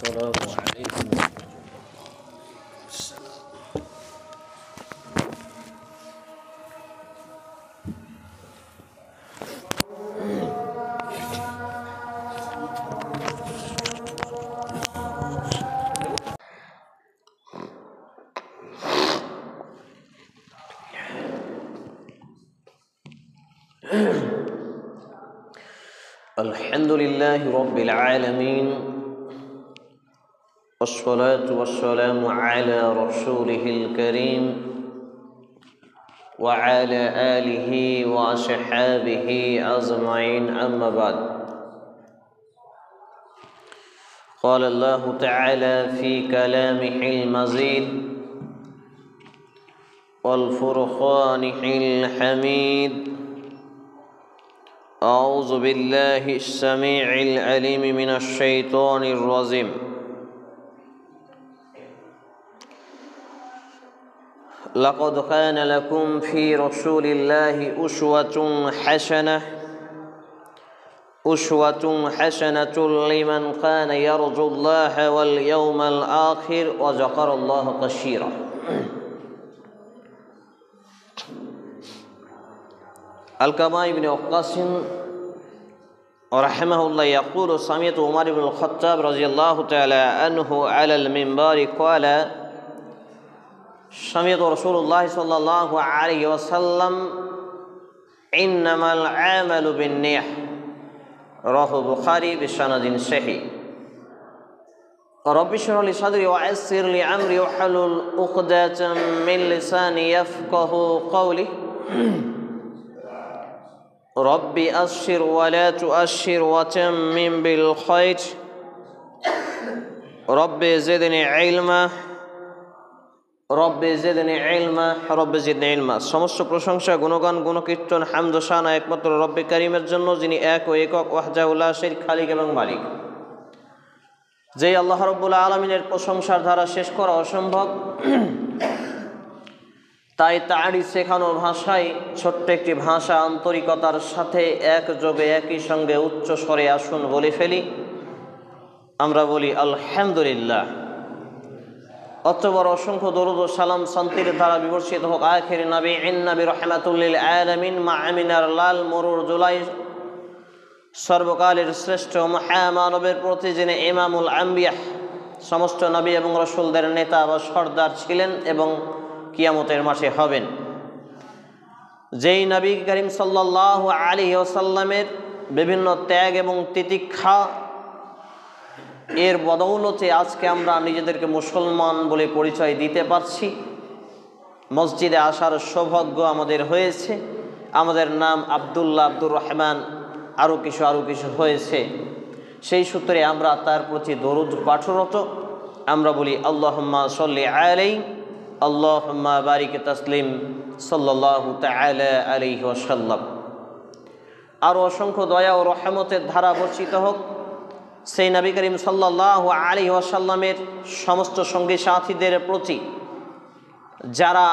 السلام عليكم ورحمة الله. الحمد لله رب العالمين والصلاة والسلام على رسوله الكريم وعلى آله وأصحابه أجمعين أما بعد قال الله تعالى في كلامه المجيد والفرقان الحميد أعوذ بالله السميع العليم من الشيطان الرجيم لقد كان لكم في رسول الله أسوة حسنة لمن كان يرجو الله واليوم الآخر وذكر الله كثيرا الكما ابن وقاص رحمه الله يقول سمعت عمر بن الخطاب رضي الله تعالى عنه على المنبر قال سمعت رسول الله صلى الله عليه وسلم إنما العمل بالنية رواه البخاري بسند صحيح رب اشرح لي صدري ويسر لي أمري واحلل عقدة من لساني يفقهوا قولي ربي أشر ولا تؤشر وتمم بالخير ربي زدني علما সমস্ত প্রশংসা গুণগান গুণকীর্তন হামদ শানা একমাত্র রব্বে কারীমের জন্য, যিনি এক ও একক ওয়াহদাহু লা শারীকা খালিক এবং মালিক। যেই আল্লাহ রাব্বুল আলামিনের প্রশংসার ধারা শেষ করা অসম্ভব, তাই তারই শেখানো ভাষায় ছোট্ট একটি ভাষা আন্তরিকতার সাথে একযোগে একই সঙ্গে উচ্চ স্বরে আসুন বলে ফেলি। আমরা বলি আলহামদুলিল্লাহ। অতঃপর অসংখ্য দরুদ ও সালাম শান্তির ধারা বিবর্ষিত হোক আখির নবী নবী রাহমাতুল লিল আলামিন মা আমিনার লাল মরুর জুলাই সর্বকালের শ্রেষ্ঠ মহামানবের প্রতি, যিনি ইমামুল আম্বিয়া, সমস্ত নবী এবং রাসূলদের নেতা বা সর্দার ছিলেন এবং কিয়ামতের মাঠে হবেন। যেই নবী করিম সাল্লাল্লাহু আলাইহি ওয়াসাল্লামের বিভিন্ন ত্যাগ এবং তিতিক্ষা এর বদৌলতে আজকে আমরা নিজেদেরকে মুসলমান বলে পরিচয় দিতে পারছি। মসজিদে আসার সৌভাগ্য আমাদের হয়েছে। আমাদের নাম আব্দুল্লাহ, আব্দুর রহমান, আরও কিছু হয়েছে। সেই সূত্রে আমরা তার প্রতি দরুদ পাঠরত। আমরা বলি আল্লাহুম্মা সাল্লি আলাইহি আল্লাহুম্মা বারিক তাসলিম সাল্লাল্লাহু তাআলা আলাইহি ওয়াসাল্লাম। আরও অসংখ্য দয়া ও রহমতের ধারা বর্ষিত হোক সেই নবী করিম সাল্লাল্লাহু আলাইহি ওয়াসাল্লামের সমস্ত সঙ্গী সাথীদের প্রতি, যারা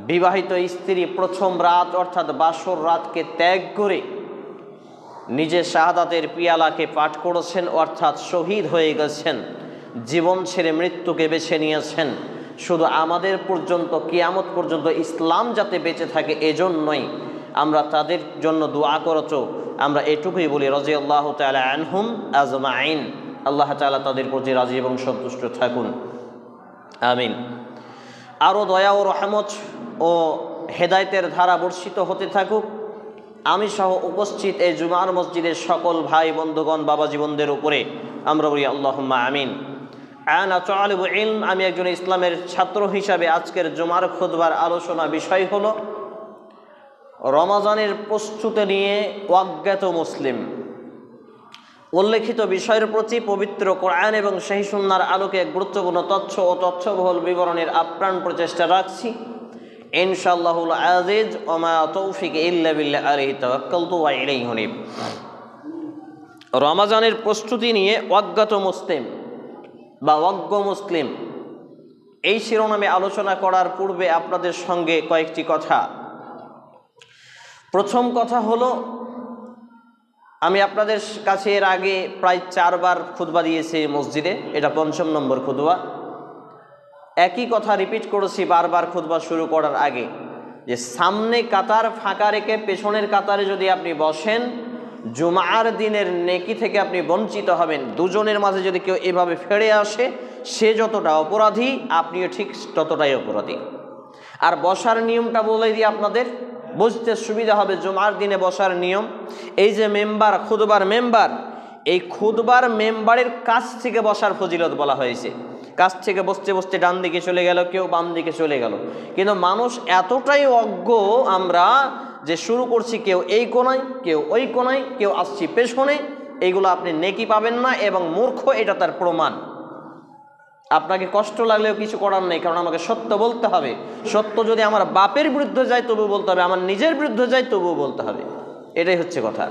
বিবাহিত স্ত্রী প্রথম রাত অর্থাৎ বাসর রাতকে ত্যাগ করে নিজে শাহাদাতের পিয়ালাকে পাঠ করেছেন, অর্থাৎ শহীদ হয়ে গেছেন, জীবন ছেড়ে মৃত্যুকে বেছে নিয়েছেন। শুধু আমাদের পর্যন্ত, কিয়ামত পর্যন্ত ইসলাম যাতে বেঁচে থাকে এজন্যই আমরা তাদের জন্য দোয়া করত। আমরা এটুকুই বলি রাদিয়াল্লাহু তাআলা আনহুম আজমাইন। আল্লাহ তাআলা তাদের প্রতি রাজি এবং সন্তুষ্ট থাকুন, আমিন। আরও দয়া ও রহমত ও হেদায়েতের ধারা বর্ষিত হতে থাকুক আমি সহ উপস্থিত এই জুমার মসজিদের সকল ভাই বন্ধুগণ, বাবা জীবনদের উপরে। আমরা বলি আল্লাহুম্মা আমিন। আনা তালিবু ইলম, আমি একজন ইসলামের ছাত্র হিসাবে আজকের জুমার খুতবার আলোচনা বিষয় হলো রমাজানের প্রস্তুতি নিয়ে অজ্ঞাত মুসলিম। উল্লেখিত বিষয়ের প্রতি পবিত্র কোরআন এবং সহিহ সুন্নাহর আলোকে গুরুত্বপূর্ণ তথ্য ও তথ্যবহুল বিবরণের আপ্রাণ প্রচেষ্টা রাখছি ইনশাআল্লাহুল আজিজ। ওয়া মা তৌফিক ইল্লা বিল্লাহ, আলাইহি তাওয়াক্কালতু ওয়া ইলাইহি উনীব। রমাজানের প্রস্তুতি নিয়ে অজ্ঞাত মুসলিম বা অজ্ঞ মুসলিম, এই শিরোনামে আলোচনা করার পূর্বে আপনাদের সঙ্গে কয়েকটি কথা। প্রথম কথা হলো, আমি আপনাদের কাছে এর আগে প্রায় 4 বার খুতবা দিয়েছি মসজিদে, এটা 5ম নম্বর খুতবা। একই কথা রিপিট করেছি বারবার খুতবা শুরু করার আগে, যে সামনে কাতার ফাঁকা রেখে পেছনের কাতারে যদি আপনি বসেন, জুমার দিনের নেকি থেকে আপনি বঞ্চিত হবেন। দুজনের মাঝে যদি কেউ এভাবে ফেরে আসে, সে যতটা অপরাধী আপনিও ঠিক ততটাই অপরাধী। আর বসার নিয়মটা বলে দিই আপনাদের, বুঝতে সুবিধা হবে জুমার দিনে বসার নিয়ম। এই যে মেম্বার, খুতবার মেম্বার, এই খুতবার মেম্বারের কাছ থেকে বসার ফজিলত বলা হয়েছে। কাছ থেকে বসতে বসতে ডান দিকে চলে গেল, কেউ বাম দিকে চলে গেল। কিন্তু মানুষ এতটাই অজ্ঞ আমরা, যে শুরু করছি কেউ এই কোনায়, কেউ ওই কোনায়, কেউ আসছি পেছনে। এইগুলো আপনি নেকি পাবেন না, এবং মূর্খ এটা তার প্রমাণ। আপনাকে কষ্ট লাগলেও কিছু করার নেই, কারণ আমাকে সত্য বলতে হবে। সত্য যদি আমার বাপের বিরুদ্ধে যায় তবুও বলতে হবে, আমার নিজের বিরুদ্ধে যায় তবুও বলতে হবে। এটাই হচ্ছে কথা।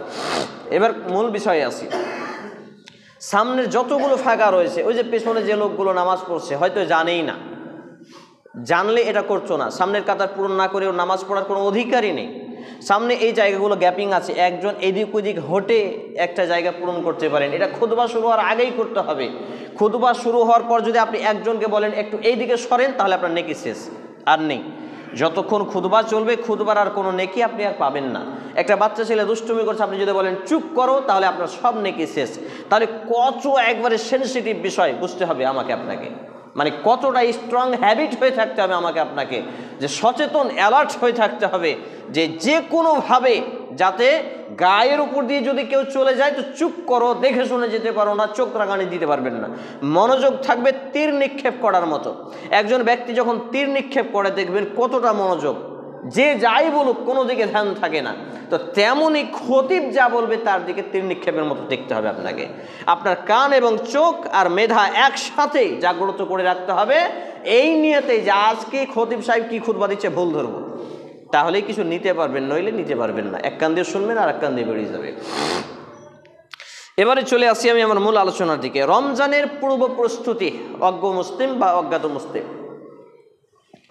এবার মূল বিষয়ে আসি। সামনের যতগুলো ফাঁকা রয়েছে, ওই যে পেছনে যে লোকগুলো নামাজ পড়ছে হয়তো জানেই না, জানলে এটা করছো না। সামনের কাতার পূরণ না করেও নামাজ পড়ার কোনো অধিকারই নেই। সামনে এই জায়গাগুলো গ্যাপিং আছে, একজন এদিক ওদিক হটে একটা জায়গা পূরণ করতে পারেন। এটা খুতবা শুরু হওয়ার আগেই করতে হবে। খুতবা শুরু হওয়ার পর যদি আপনি একজনকে বলেন একটু এই দিকে সরেন, তাহলে আপনার নেকি শেষ, আর নেই। যতক্ষণ খুতবা চলবে, খুতবার আর কোনো নেকি আপনি আর পাবেন না। একটা বাচ্চা ছেলে দুষ্টুমি করছে, আপনি যদি বলেন চুপ করো, তাহলে আপনার সব নেকি শেষ। তাহলে কত একবারে সেনসিটিভ বিষয় বুঝতে হবে আমাকে আপনাকে, মানে কতটা স্ট্রং হ্যাবিট হয়ে থাকতে হবে আমাকে আপনাকে, যে সচেতন অ্যালার্ট হয়ে থাকতে হবে, যে কোনোভাবে যাতে গায়ের উপর দিয়ে যদি কেউ চলে যায় তো চুপ করো, দেখে শুনে যেতে পারো না, চোখ রাঙানি দিতে পারবেন না। মনোযোগ থাকবে তীর নিক্ষেপ করার মতো। একজন ব্যক্তি যখন তীর নিক্ষেপ করে দেখবেন কতটা মনোযোগ, যে যাই বলুক কোনো দিকে ধ্যান থাকে না। তো তেমনই খতিব যা বলবে তার দিকে তীর নিক্ষেপের মতো দেখতে হবে আপনাকে। আপনার কান এবং চোখ আর মেধা একসাথে জাগ্রত করে রাখতে হবে, এই নিয়তে যে আজকে খতিব সাহেব কি খুতবা দিচ্ছে ভুল ধরবো, তাহলেই কিছু নিতে পারবেন, নইলে নিতে পারবেন না। এক কান দিয়ে শুনবেন আর এক কান দিয়ে বেরিয়ে যাবে। এবারে চলে আসি আমি আমার মূল আলোচনার দিকে। রমজানের পূর্ব প্রস্তুতি, অজ্ঞ মুসলিম বা অজ্ঞাত মুসলিম।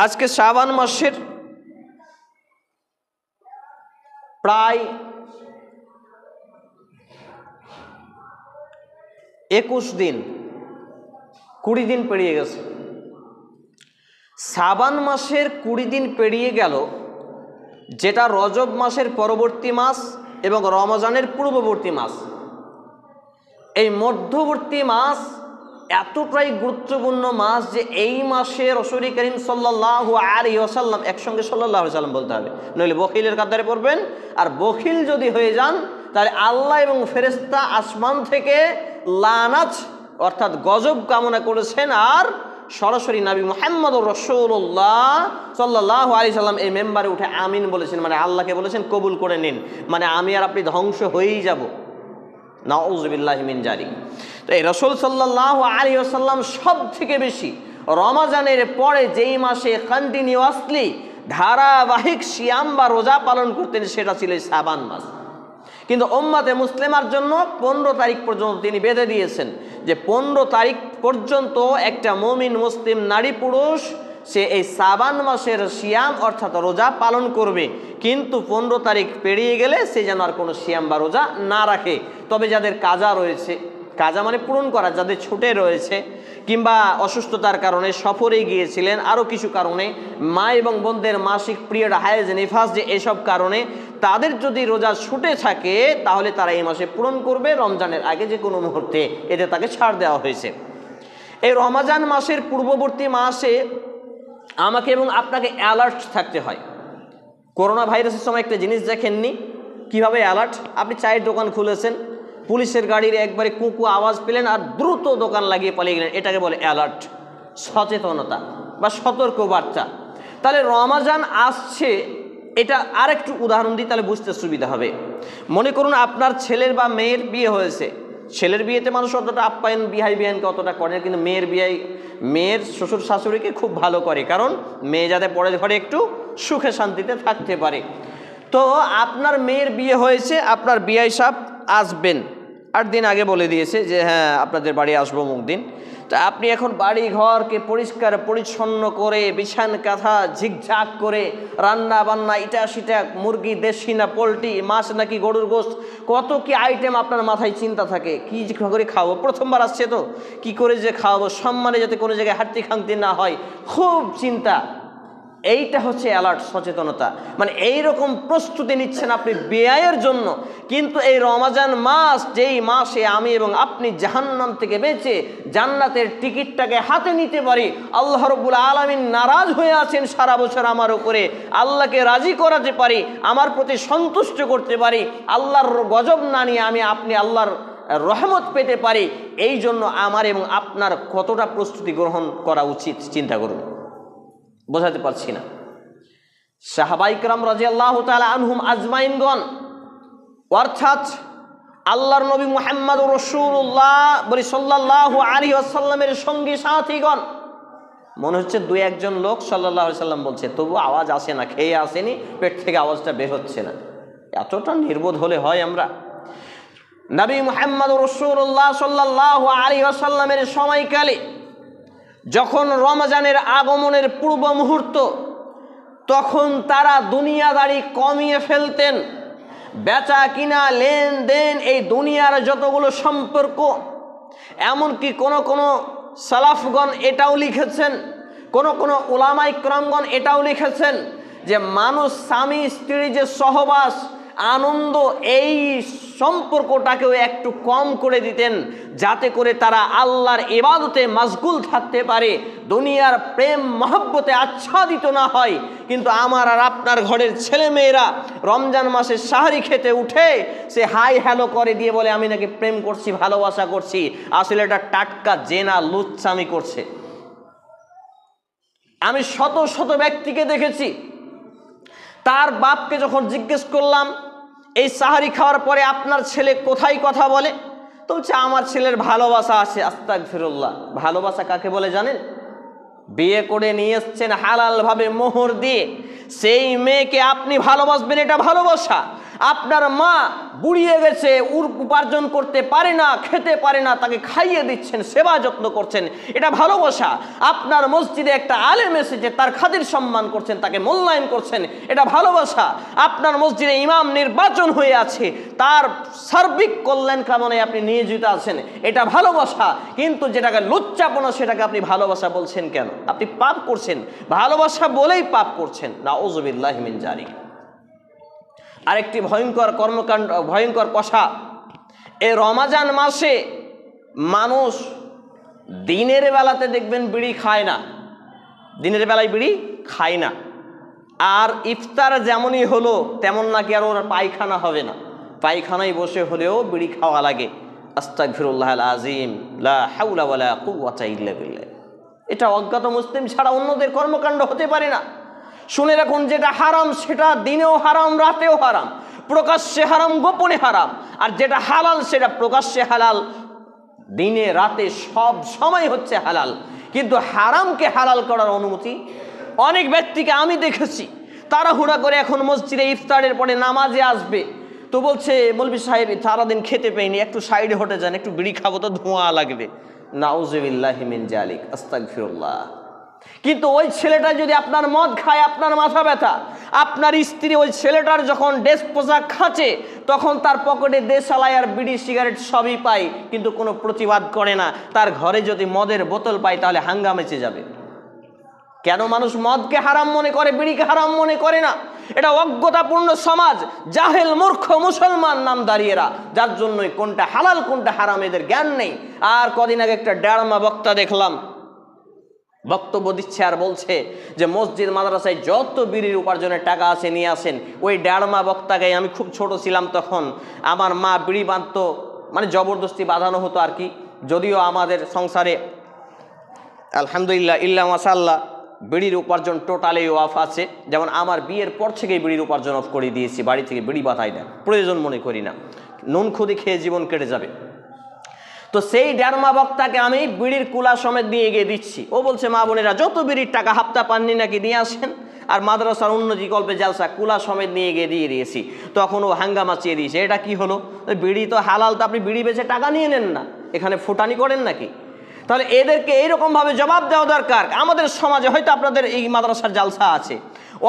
আজকে শাবান মাসের প্রায় 21 দিন, 20 দিন পেরিয়ে গেছে। শাবান মাসের 20 দিন পেরিয়ে গেল, যেটা রজব মাসের পরবর্তী মাস এবং রমজানের পূর্ববর্তী মাস। এই মধ্যবর্তী মাস এতটাই গুরুত্বপূর্ণ মাস যে এই মাসে রাসূল করিম সাল্লাল্লাহু আলাইহি ওয়াসাল্লাম, একসঙ্গে সাল্লাল্লাহু আলাইহি ওয়াসাল্লাম বলতে হবে, নইলে বখিলের কাতারে পড়বেন। আর বখিল যদি হয়ে যান, তাহলে আল্লাহ এবং ফেরেশতা আসমান থেকে লানাত অর্থাৎ গজব কামনা করেছেন, আর সরাসরি নবী মুহাম্মদুর রাসূলুল্লাহ সাল্লাল্লাহু আলাইহি সাল্লাম এই মেম্বারে উঠে আমিন বলেছেন, মানে আল্লাহকে বলেছেন কবুল করে নিন, মানে আমি আর আপনি ধ্বংস হয়েই যাব। নাউযুবিল্লাহি মিন জালিক। তো এই রাসূল সাল্লাল্লাহু আলাইহি ওয়াসাল্লাম সব থেকে বেশি রমজানের পরে যেই মাসে কন্টিনিউয়াসলি ধারাবাহিক সিয়াম বা রোজা পালন করতেন, সেটা ছিল শাবান মাস। কিন্তু উম্মতে মুসলিমার জন্য 15 তারিখ পর্যন্ত তিনি বেঁধে দিয়েছেন, যে 15 তারিখ পর্যন্ত একটা মুমিন মুসলিম নারী পুরুষ সে এই শাবান মাসের সিয়াম অর্থাৎ রোজা পালন করবে। কিন্তু 15 তারিখ পেরিয়ে গেলে সে যেন আর কোনো সিয়াম বা রোজা না রাখে। তবে যাদের কাজা রয়েছে, কাজা মানে পূরণ করা, যাদের ছুটে রয়েছে, কিংবা অসুস্থতার কারণে সফরে গিয়েছিলেন, আরও কিছু কারণে, মা এবং বোনদের মাসিক পিরিয়ড, হায়েজ, নিফাস, যে এসব কারণে তাদের যদি রোজা ছুটে থাকে, তাহলে তারা এই মাসে পূরণ করবে রমজানের আগে যে কোনো মুহূর্তে, এতে তাকে ছাড় দেওয়া হয়েছে। এই রমজান মাসের পূর্ববর্তী মাসে আমাকে এবং আপনাকে অ্যালার্ট থাকতে হয়। করোনা ভাইরাসের সময় একটা জিনিস দেখেননি, কিভাবে অ্যালার্ট? আপনি চায়ের দোকান খুলেছেন, পুলিশের গাড়ির একবারে কুকু আওয়াজ পেলেন আর দ্রুত দোকান লাগিয়ে পালিয়ে গেলেন, এটাকে বলে অ্যালার্ট, সচেতনতা বা সতর্ক বার্তা। তাহলে রমজান আসছে, এটা আর একটু উদাহরণ দিই, তাহলে বুঝতে সুবিধা হবে। মনে করুন আপনার ছেলের বা মেয়ের বিয়ে হয়েছে। ছেলের বিয়েতে মানুষ অতটা আপ্যায়ন বিহাই বিহানকে অতটা করে, কিন্তু মেয়ের বিয়ে মেয়ের শ্বশুর শাশুড়িকে খুব ভালো করে, কারণ মেয়ে যাতে পরের ঘরে একটু সুখে শান্তিতে থাকতে পারে। তো আপনার মেয়ের বিয়ে হয়েছে, আপনার বিয়াই সাহেব আসবেন, 8 দিন আগে বলে দিয়েছে যে হ্যাঁ আপনাদের বাড়ি আসবো অমুক দিন। তো তা আপনি এখন বাড়ি ঘরকে পরিষ্কার পরিচ্ছন্ন করে বিছান কাঁথা ঝিকঝাক করে রান্না বান্না ইটা সেটা, মুরগি দেশি না পোলট্রি, মাছ নাকি গরুর গোশত, কত কি আইটেম আপনার মাথায় চিন্তা থাকে। কি করে খাওয়াবো, প্রথমবার আসছে তো কি করে যে খাওয়াবো, সম্মানে যাতে কোনো জায়গায় হাঁটতে খাংতি না হয়, খুব চিন্তা। এইটা হচ্ছে অ্যালার্ট সচেতনতা। মানে এইরকম প্রস্তুতি নিচ্ছেন আপনি ব্যয়ের জন্য, কিন্তু এই রমজান মাস, যেই মাসে আমি এবং আপনি জাহান্নাম থেকে বেঁচে জান্নাতের টিকিটটাকে হাতে নিতে পারি, আল্লাহ রাব্বুল আলামিন নারাজ হয়ে আছেন সারা বছর আমার উপরে, আল্লাহকে রাজি করাতে পারি, আমার প্রতি সন্তুষ্ট করতে পারি, আল্লাহর গজব না নিয়ে আমি আপনি আল্লাহর রহমত পেতে পারি, এই জন্য আমার এবং আপনার কতটা প্রস্তুতি গ্রহণ করা উচিত চিন্তা করুন। বোঝাতে পারছি না। সাহাবায়ে কেরাম রাদিয়াল্লাহু তাআলা আনহুম আজমাইনগণ, অর্থাৎ আল্লাহর নবী মুহাম্মদুর রাসূলুল্লাহ বলি সাল্লাল্লাহু আলাইহি ওয়াসাল্লামের সঙ্গী সাথীগণ, মনে হচ্ছে দুই একজন লোক সাল্লাল্লাহু আলাইহি সাল্লাম বলছে, তবু আওয়াজ আসে না, খেয়ে আসেনি, পেট থেকে আওয়াজটা বের হচ্ছে না। এতটা নির্বোধ হলে হয় আমরা? নবী মুহাম্মদুর রাসূলুল্লাহ সাল্লাল্লাহু আলাইহি ওয়াসাল্লামের সময়কালে যখন রমজানের আগমনের পূর্ব মুহূর্ত, তখন তারা দুনিয়াদারি কমিয়ে ফেলতেন। বেচা কিনা, লেনদেন, এই দুনিয়ার যতগুলো সম্পর্ক, এমনকি কোনো সালাফগণ এটাও লিখেছেন, কোনো উলামায়ে কেরামগণ এটাও লিখেছেন যে মানুষ স্বামী স্ত্রীর যে সহবাস আনন্দ, এই সম্পর্কটাকেও একটু কম করে দিতেন, যাতে করে তারা আল্লাহর ইবাদতে মশগুল থাকতে পারে, দুনিয়ার প্রেম মহব্বতে আচ্ছাদিত না হয়। কিন্তু আমার আর আপনার ঘরের ছেলে মেয়েরা রমজান মাসে সাহরি খেতে উঠে সে হাই হ্যালো করে দিয়ে বলে আমি নাকি প্রেম করছি, ভালোবাসা করছি, আসলে এটা টাটকা জেনা লুচ্ছামি করছে। আমি শত শত ব্যক্তিকে দেখেছি, তার বাপকে যখন জিজ্ঞেস করলাম এই সাহারি খাওয়ার পরে আপনার ছেলে কোথায় কথা বলে, তো বলছে আমার ছেলের ভালোবাসা আছে। আস্তাগফিরুল্লাহ। ভালোবাসা কাকে বলে জানেন? বিয়ে করে নিয়ে এসছেন হালালভাবে মোহর দিয়ে, সেই মেয়েকে আপনি ভালোবাসবেন, এটা ভালোবাসা? আপনার মা বুড়িয়ে গেছে, উপার্জন করতে পারে না, খেতে পারে না, তাকে খাইয়ে দিচ্ছেন, সেবা যত্ন করছেন, এটা ভালোবাসা? আপনার মসজিদে একটা আলেম এসেছে, তার খাতির সম্মান করছেন, তাকে মূল্যায়ন করছেন, এটা ভালোবাসা? আপনার মসজিদে ইমাম নির্বাচন হয়ে আছে, তার সার্বিক কল্যাণ কামনায় আপনি নিয়োজিত আছেন, এটা ভালোবাসা? কিন্তু যেটাকে লুচ্চাপনা সেটাকে আপনি ভালোবাসা বলছেন কেন? আপনি পাপ করছেন, ভালোবাসা বলেই পাপ করছেন। নাউযুবিল্লাহি মিন যালিক। আরেকটি ভয়ঙ্কর কর্মকাণ্ড, ভয়ঙ্কর কথা, এই রমজান মাসে মানুষ দিনের বেলাতে দেখবেন বিড়ি খায় না, দিনের বেলায় বিড়ি খায় না, আর ইফতার যেমনই হলো তেমন নাকি আর ওর পায়খানা হবে না, পায়খানায় বসে হলেও বিড়ি খাওয়া লাগে। আস্তাগফিরুল্লাহাল আযীম, লা হাওলা ওয়ালা কুওয়াতা ইল্লা বিল্লাহ। এটা অজ্ঞাত মুসলিম ছাড়া অন্যদের কর্মকাণ্ড হতে পারে না। শুনে রাখুন, যেটা হারাম সেটা দিনেও হারাম, রাতেও হারাম, প্রকাশ্যে হারাম, গোপনে হারাম। আর যেটা হালাল সেটা প্রকাশ্যে হালাল, দিনে রাতে সব সময় হচ্ছে হালাল। কিন্তু হারামকে হালাল করার অনুমতি অনেক ব্যক্তিকে আমি দেখেছি, তাড়াহুড়া করে এখন মসজিদে ইফতারের পরে নামাজে আসবে, তো বলছে মৌলভী সাহেব সারাদিন খেতে পাইনি, একটু সাইডে হটে যান, একটু বিড়ি খাবো তো ধোঁয়া লাগবে। নাউযুবিল্লাহি মিন যালিক, আস্তাগফিরুল্লাহ। কিন্তু ওই ছেলেটা যদি আপনার মদ খায়, আপনার মাথা ব্যথা। আপনার স্ত্রী ওই ছেলেটার যখন ড্রেস পোশাক খাচ্ছে, তখন তার পকেটে দেশালাই আর বিড়ি সিগারেট সবই পায়, কিন্তু কোনো প্রতিবাদ করে না। তার ঘরে যদি মদের বোতল পায় তাহলে হাঙ্গা মেচে যাবে। কেন মানুষ মদকে হারাম মনে করে, বিড়িকে হারাম মনে করে না? এটা অজ্ঞতাপূর্ণ সমাজ, জাহেল মূর্খ মুসলমান নামদারিয়েরা, যার জন্যই কোনটা হালাল কোনটা হারাম এদের জ্ঞান নেই। আর কদিন আগে একটা ডেড়মা বক্তা দেখলাম, বক্তব্য দিচ্ছে আর বলছে যে মসজিদ মাদ্রাসায় যত বিড়ির উপার্জনের টাকা আছে নিয়ে আসেন। ওই ডেড়মা বক্তাকে, আমি খুব ছোট ছিলাম তখন, আমার মা বিড়ি বাঁধতো, মানে জবরদস্তি বাঁধানো হতো আর কি। যদিও আমাদের সংসারে আলহামদুলিল্লাহ ইল্লা মাশাআল্লাহ বিড়ির উপার্জন টোটালি অফ আছে। যেমন আমার বিয়ের পর থেকেই বিড়ির উপার্জন অফ করে দিয়েছি, বাড়ি থেকে বিড়ি বাঁধাই না, প্রয়োজন মনে করি না, নুন খুদি খেয়ে জীবন কেটে যাবে। তো সেই ডেরমা বক্তাকে আমি বিড়ির কুলা সমেত দিয়ে গিয়ে দিচ্ছি। ও বলছে মা বোনেরা যত বিড়ির টাকা হাপ্তা পাননি নাকি নিয়ে আসেন, আর মাদ্রাসার উন্নতি কল্পে জালসা কুলা সমেত নিয়ে গিয়ে দিয়ে দিয়েছি। তখন ও হাঙ্গামা চেয়ে দিয়েছে, এটা কি হলো? বিড়ি তো হালাল, তো আপনি বিড়ি বেচে টাকা নিয়ে নেন না, এখানে ফুটানি করেন নাকি? তাহলে এদেরকে এইরকমভাবে জবাব দেওয়া দরকার। আমাদের সমাজে হয়তো আপনাদের এই মাদ্রাসার জালসা আছে,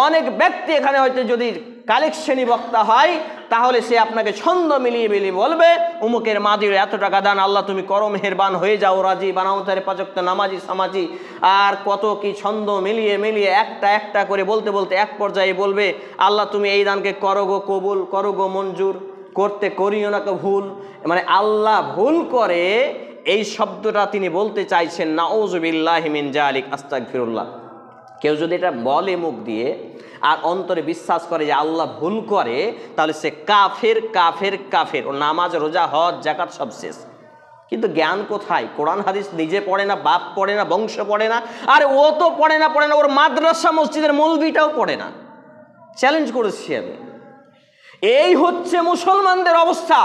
অনেক ব্যক্তি এখানে হয়তো যদি কালেকশনী বক্তা হয় তাহলে সে আপনাকে ছন্দ মিলিয়ে মিলিয়ে বলবে উমুকের মাদির এত টাকা দান, আল্লাহ তুমি করো মেহেরবান, হয়ে যাও রাজি, বানাও তারে পাঁচক্ত নামাজি সামাজি, আর কত কি ছন্দ মিলিয়ে মিলিয়ে একটা একটা করে বলতে বলতে এক পর্যায়ে বলবে আল্লাহ তুমি এই দানকে করো গো কবুল, করো গো মঞ্জুর, করতে করিও না ভুল। মানে আল্লাহ ভুল করে এই শব্দটা তিনি বলতে চাইছেন, নাউযুবিল্লাহি মিন জালিক, আস্তাগফিরুল্লাহ। কেউ যদি এটা বলে মুখ দিয়ে আর অন্তরে বিশ্বাস করে যে আল্লাহ ভুল করে, তাহলে সে কাফের কাফের কাফের। ও নামাজ রোজা হজ জাকাত সব শেষ, কিন্তু জ্ঞান কোথায়? কোরআন হাদিস নিজে পড়ে না, বাপ পড়ে না, বংশ পড়ে না, আর ও তো পড়ে না, ওর মাদ্রাসা মসজিদের মৌলভিটাও পড়ে না। চ্যালেঞ্জ করেছি আমি। এই হচ্ছে মুসলমানদের অবস্থা।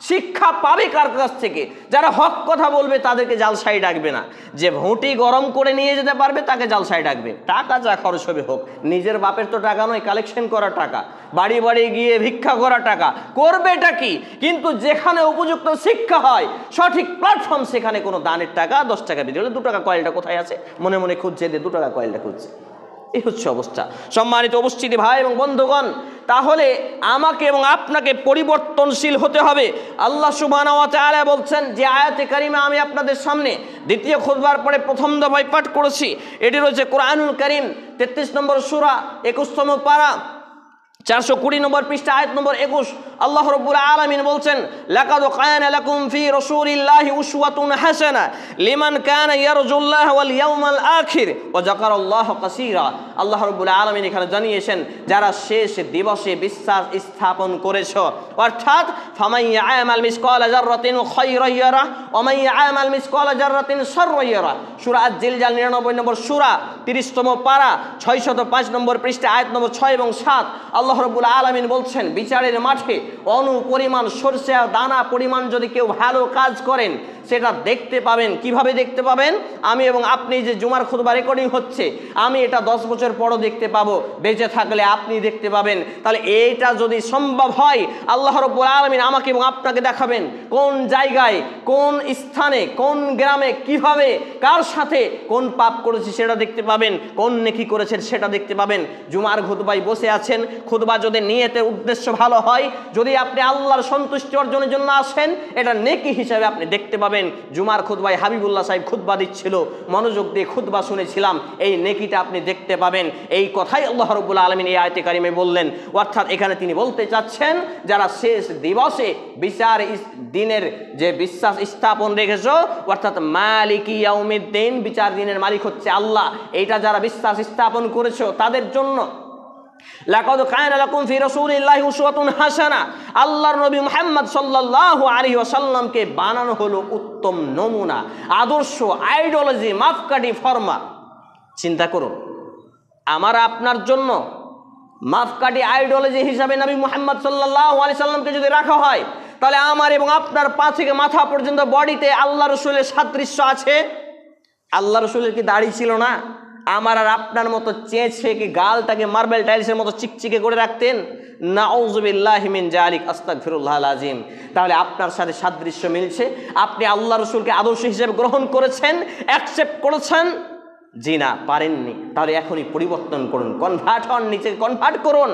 শিক্ষা পাবে কার কাছ থেকে? যারা হক কথা বলবে তাদেরকে জালসাই ডাকবে না, যে ভোঁটি গরম করে নিয়ে যেতে পারবে তাকে জালসাই ডাকবে। টাকা যা খরচ হবে হোক, নিজের বাপের তো টাকা নয়, কালেকশন করা টাকা, বাড়ি বাড়ি গিয়ে ভিক্ষা করা টাকা, করবেটা কি? কিন্তু যেখানে উপযুক্ত শিক্ষা হয়, সঠিক প্ল্যাটফর্ম, সেখানে কোনো দানের টাকা 10 টাকা বিক্রি হলে 2 টাকা কয়েলটা কোথায় আছে মনে মনে খুঁজছে, 2 টাকা কয়েলটা খুঁজছে। এই হচ্ছে অবস্থা। সম্মানিত উপস্থিতি ভাই এবং বন্ধুগণ, তাহলে আমাকে এবং আপনাকে পরিবর্তনশীল হতে হবে। আল্লাহ সুবহানাহু ওয়া তাআলা বলছেন, যে আয়াতে কারিমা আমি আপনাদের সামনে দ্বিতীয় খুতবার পরে প্রথম দফায় পাঠ করেছি, এটি রয়েছে কোরআনুল কারীম 33 নম্বর সূরা 21তম পারা 420 নম্বর পৃষ্ঠা, আয়াত নম্বর 21। আল্লাহ রাব্বুল আলামিন বলছেন, লাকাদ কানা লাকুম ফি রাসূলিল্লাহি উসওয়াতুন হাসানাহ লিমান কানা ইয়ারজুল্লাহ ওয়াল ইয়াউমাল আখির ওয়া যাকারাল্লাহা কাসীরা। আল্লাহ রাব্বুল আলামিন এখানে জানিয়েছেন, যারা শেষ দিবসে বিশ্বাস স্থাপন করেছো, অর্থাৎ ফামান ইয়ামাল মিসকালা যাররাতিন খায়রান ইয়ারা ওয়া মান ইয়ামাল মিসকালা যাররাতিন শাররান ইয়ারা। সূরা আজ-জিলজাল 99 নম্বর সূরা 30তম পারা 605 নম্বর পৃষ্ঠা, আয়াত নম্বর 6 এবং 7। আল্লাহ রাব্বুল আলামিন বলছেন, বিচারের মাঠে অনুপরিমাণ সরষে দানা পরিমাণ যদি কেউ ভালো কাজ করেন, সেটা দেখতে পাবেন। কিভাবে দেখতে পাবেন? আমি এবং আপনি যে জুমার খুতবা রেকর্ডিং হচ্ছে, আমি এটা 10 বছর পরও দেখতে পাবো, বেঁচে থাকলে আপনি দেখতে পাবেন। তাহলে এইটা যদি সম্ভব হয়, আল্লাহ রাব্বুল আলামিন আমাকে এবং আপনাকে দেখাবেন কোন জায়গায়, কোন স্থানে, কোন গ্রামে, কিভাবে, কার সাথে কোন পাপ করেছি সেটা দেখতে পাবেন, কোন নেকি করেছেন সেটা দেখতে পাবেন। জুমার খুতবায় বসে আছেন, খুতবা যদি নিয়তের উদ্দেশ্য ভালো হয়, যদি আপনি আল্লাহর সন্তুষ্টি অর্জনের জন্য আসেন, এটা নেকি হিসাবে আপনি দেখতে পাবেন। জুমার খুতবায় হাবিবুল্লাহ সাহেব খুতবা দিচ্ছিল, মনোযোগ দিয়ে খুতবা শুনেছিলাম, এই নেকিটা আপনি দেখতে পাবেন। এই কথাই আল্লাহ রাব্বুল আলামিন এই আয়াতে কারিমে বললেন। অর্থাৎ এখানে তিনি বলতে চাচ্ছেন, যারা শেষ দিবসে বিচার দিনের যে বিশ্বাস স্থাপন রেখেছো, অর্থাৎ মালিকি ইয়াউমিদ্দিন, বিচার দিনের মালিক হচ্ছে আল্লাহ, এইটা যারা বিশ্বাস স্থাপন করেছো তাদের জন্য লাকাদ কানা লাকুম ফি রাসূলিল্লাহি উসওয়াতুন হাসানাহ, আল্লাহর নবী মুহাম্মদ সাল্লাল্লাহু আলাইহি ওয়াসাল্লামকে বানানো হলো উত্তম নমুনা, আদর্শ, আইডিওলজি, মাপকাঠি, ফরমা। চিন্তা করুন, আমার আপনার জন্য মাপকাঠি আইডিওলজি হিসাবে নবী মুহাম্মদ সাল্লাল্লাহু আলাইহি সাল্লামকে যদি রাখা হয়, তাহলে আমার এবং আপনার পা থেকে মাথা পর্যন্ত বডিতে আল্লাহ রাসূলের সাদৃশ্য আছে। আল্লাহ রাসূলের কি দাড়ি ছিল না? আমার আর আপনার মতো চেঁচে কি গালটাকে মার্বেল টাইলসের মতো চিকচিকে করে রাখতেন? নাউযুবিল্লাহি মিন জালিক, আস্তাগফিরুল্লাহল আযীম। তাহলে আপনার সাথে সাদৃশ্য মিলছে, আপনি আল্লাহ রাসূলকে আদর্শ হিসেবে গ্রহণ করেছেন, অ্যাকসেপ্ট করেছেন? জি না, পারেননি। তাহলে এখনই পরিবর্তন করুন, কনভার্ট হন, নিচে কনভার্ট করুন।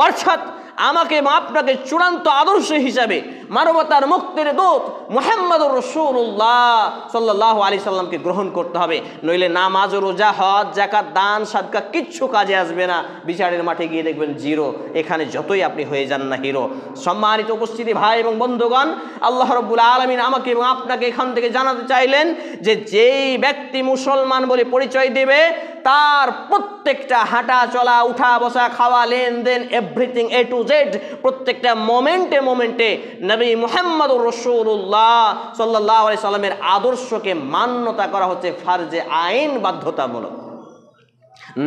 অর্থাৎ আমাকে এবং আপনাকে চূড়ান্ত আদর্শ হিসাবে মানবতার মুক্তির দূত মুহাম্মদুর রাসূলুল্লাহ সাল্লাল্লাহু আলাইহি সাল্লামকে গ্রহণ করতে হবে, নইলে নামাজ, রোজা, হজ, যাকাত, দান, সাদকা কিচ্ছু কাজে আসবে না। বিচারের মাঠে গিয়ে দেখবেন জিরো, এখানে যতই আপনি হয়ে যান না হিরো। সম্মানিত উপস্থিতি ভাই এবং বন্ধুগণ, আল্লাহ রাব্বুল আলামিন আমাকে এবং আপনাকে এখান থেকে জানাতে চাইলেন যে যেই ব্যক্তি মুসলমান বলে পরিচয় দেবে, তার প্রত্যেকটা হাঁটা চলা, উঠা বসা, খাওয়া, লেনদেন, এভরিথিং এ টু জেড, প্রত্যেকটা মোমেন্টে মোমেন্টে নবী মুহাম্মদুর রাসূলুল্লাহ সাল্লাল্লাহু আলাইহি সাল্লামের আদর্শকে মান্যতা করা হচ্ছে ফারজে আইন, বাধ্যতামূলক।